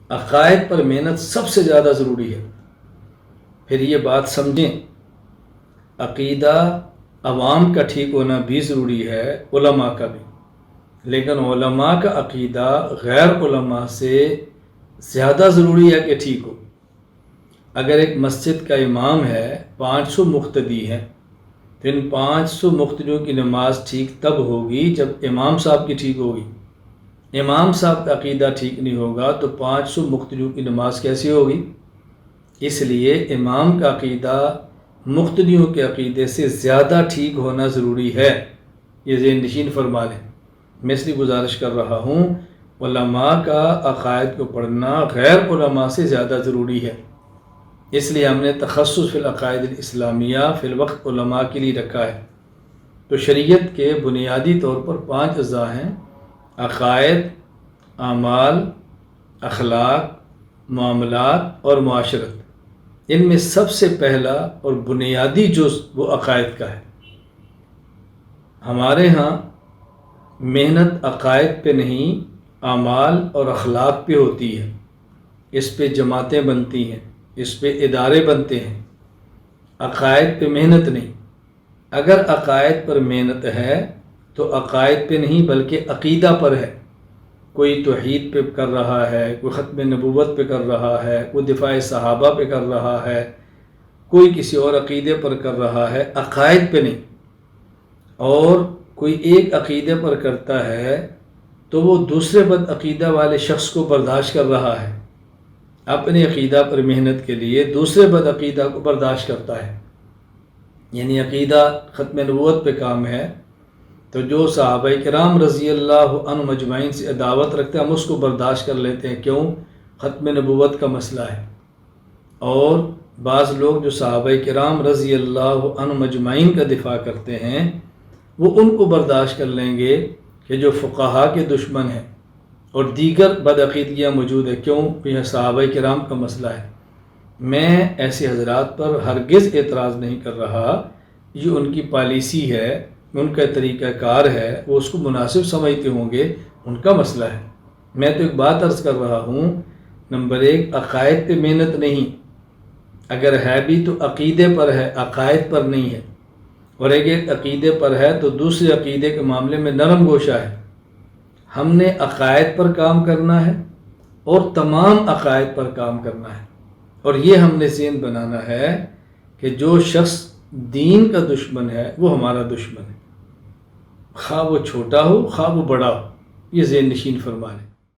عقائد پر محنت سب سے زیادہ ضروری ہے۔ پھر یہ بات سمجھیں، عقیدہ عوام کا ٹھیک ہونا بھی ضروری ہے، علماء کا بھی، لیکن علماء کا عقیدہ غیر علماء سے زیادہ ضروری ہے کہ ٹھیک ہو۔ اگر ایک مسجد کا امام ہے، 500 مقتدی ہیں، تو ان 500 مقتدیوں کی نماز ٹھیک تب ہوگی جب امام صاحب کی ٹھیک ہوگی۔ امام صاحب کا عقیدہ ٹھیک نہیں ہوگا تو 500 مقتدیوں کی نماز کیسی ہوگی؟ اس لیے امام کا عقیدہ مقتدیوں کے عقیدے سے زیادہ ٹھیک ہونا ضروری ہے، یہ ذہن نشین فرما لیں۔ میں اس لیے گزارش کر رہا ہوں، علماء کا عقائد کو پڑھنا غیر علماء سے زیادہ ضروری ہے۔ اس لیے ہم نے تخصص فی العقائد الاسلامیہ فی الوقت علماء کے لیے رکھا ہے۔ تو شریعت کے بنیادی طور پر 5 اجزاء ہیں: عقائد، اعمال، اخلاق، معاملات اور معاشرت۔ ان میں سب سے پہلا اور بنیادی جز وہ عقائد کا ہے۔ ہمارے ہاں محنت عقائد پہ نہیں، اعمال اور اخلاق پہ ہوتی ہے۔ اس پہ جماعتیں بنتی ہیں، اس پہ ادارے بنتے ہیں، عقائد پہ محنت نہیں۔ اگر عقائد پر محنت ہے تو عقائد پہ نہیں بلکہ عقیدہ پر ہے۔ کوئی توحید پہ کر رہا ہے، کوئی ختم نبوت پہ کر رہا ہے، کوئی دفاع صحابہ پہ کر رہا ہے، کوئی کسی اور عقیدے پر کر رہا ہے، عقائد پہ نہیں۔ اور کوئی ایک عقیدے پر کرتا ہے تو وہ دوسرے بد عقیدہ والے شخص کو برداشت کر رہا ہے، اپنے عقیدہ پر محنت کے لیے دوسرے بد عقیدہ کو برداشت کرتا ہے۔ یعنی عقیدہ ختم نبوت پہ کام ہے تو جو صحابہ کرام رضی اللہ عنہ مجمعین سے عداوت رکھتے ہیں ہم اس کو برداشت کر لیتے ہیں، کیوں؟ ختم نبوت کا مسئلہ ہے۔ اور بعض لوگ جو صحابہ کرام رضی اللہ عنہ مجمعین کا دفاع کرتے ہیں وہ ان کو برداشت کر لیں گے کہ جو فقہا کے دشمن ہیں اور دیگر بدعقیدگیاں موجود ہیں، کیوں؟ یہ صحابہ کرام کا مسئلہ ہے۔ میں ایسے حضرات پر ہرگز اعتراض نہیں کر رہا، یہ ان کی پالیسی ہے، ان کا طریقہ کار ہے، وہ اس کو مناسب سمجھتے ہوں گے، ان کا مسئلہ ہے۔ میں تو ایک بات عرض کر رہا ہوں، نمبر 1 عقائد پہ محنت نہیں، اگر ہے بھی تو عقیدے پر ہے، عقائد پر نہیں ہے۔ اور ایک عقیدے پر ہے تو دوسرے عقیدے کے معاملے میں نرم گوشہ ہے۔ ہم نے عقائد پر کام کرنا ہے اور تمام عقائد پر کام کرنا ہے، اور یہ ہم نے ذہن بنانا ہے کہ جو شخص دین کا دشمن ہے وہ ہمارا دشمن ہے، خواہ وہ چھوٹا ہو خواہ وہ بڑا ہو، یہ ذہن نشین فرما لیں۔